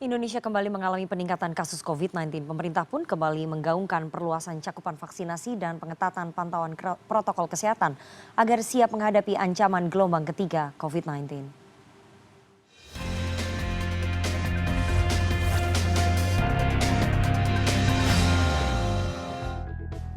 Indonesia kembali mengalami peningkatan kasus COVID-19. Pemerintah pun kembali menggaungkan perluasan cakupan vaksinasi dan pengetatan pantauan protokol kesehatan agar siap menghadapi ancaman gelombang ketiga COVID-19.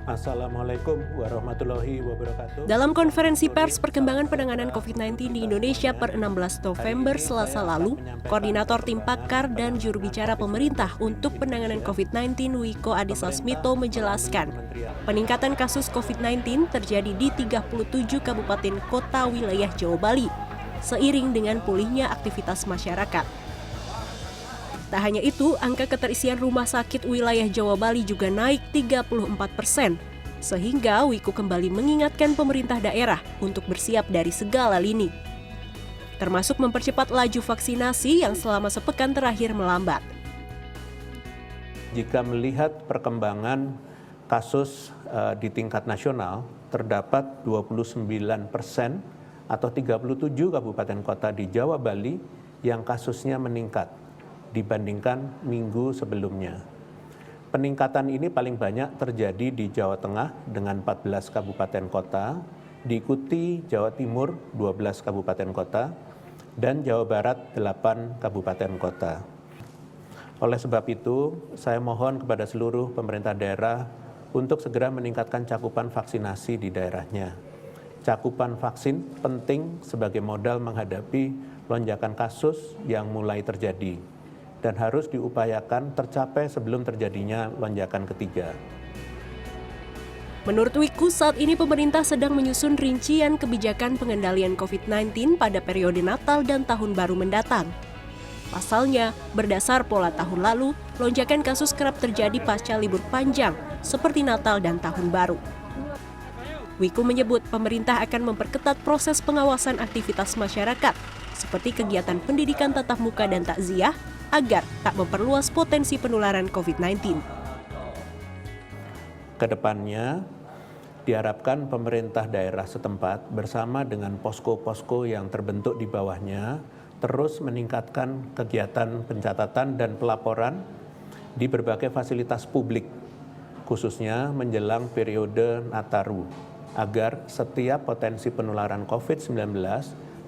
Assalamualaikum warahmatullahi wabarakatuh. Dalam konferensi pers perkembangan penanganan COVID-19 di Indonesia per 16 November Selasa lalu, Koordinator Tim Pakar dan Juru Bicara Pemerintah untuk Penanganan COVID-19 Wiko Adhisa Smito menjelaskan, peningkatan kasus COVID-19 terjadi di 37 kabupaten kota wilayah Jawa Bali, seiring dengan pulihnya aktivitas masyarakat. Tak hanya itu, angka keterisian rumah sakit wilayah Jawa Bali juga naik 34%, sehingga Wiko kembali mengingatkan pemerintah daerah untuk bersiap dari segala lini, termasuk mempercepat laju vaksinasi yang selama sepekan terakhir melambat. Jika melihat perkembangan kasus di tingkat nasional, terdapat 29% atau 37 kabupaten kota di Jawa Bali yang kasusnya meningkat dibandingkan minggu sebelumnya. Peningkatan ini paling banyak terjadi di Jawa Tengah dengan 14 kabupaten kota, diikuti Jawa Timur 12 kabupaten kota, dan Jawa Barat 8 kabupaten kota. Oleh sebab itu, saya mohon kepada seluruh pemerintah daerah untuk segera meningkatkan cakupan vaksinasi di daerahnya. Cakupan vaksin penting sebagai modal menghadapi lonjakan kasus yang mulai terjadi dan harus diupayakan tercapai sebelum terjadinya lonjakan ketiga. Menurut Wiku, saat ini pemerintah sedang menyusun rincian kebijakan pengendalian COVID-19 pada periode Natal dan Tahun Baru mendatang. Pasalnya, berdasar pola tahun lalu, lonjakan kasus kerap terjadi pasca libur panjang seperti Natal dan Tahun Baru. Wiku menyebut pemerintah akan memperketat proses pengawasan aktivitas masyarakat seperti kegiatan pendidikan tatap muka dan takziah, agar tak memperluas potensi penularan COVID-19. Kedepannya, diharapkan pemerintah daerah setempat bersama dengan posko-posko yang terbentuk di bawahnya terus meningkatkan kegiatan pencatatan dan pelaporan di berbagai fasilitas publik, khususnya menjelang periode Nataru, agar setiap potensi penularan COVID-19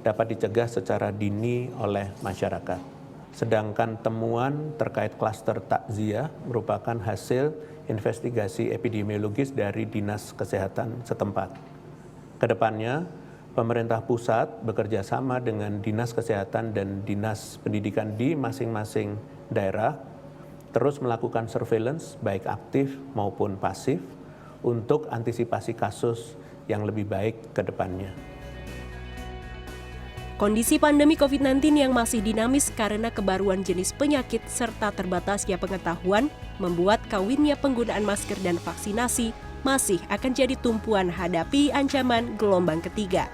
dapat dicegah secara dini oleh masyarakat. Sedangkan temuan terkait klaster takziah merupakan hasil investigasi epidemiologis dari Dinas Kesehatan setempat. Kedepannya, pemerintah pusat bekerja sama dengan Dinas Kesehatan dan Dinas Pendidikan di masing-masing daerah terus melakukan surveillance baik aktif maupun pasif untuk antisipasi kasus yang lebih baik ke depannya. Kondisi pandemi COVID-19 yang masih dinamis karena kebaruan jenis penyakit serta terbatasnya pengetahuan membuat kawinnya penggunaan masker dan vaksinasi masih akan jadi tumpuan hadapi ancaman gelombang ketiga.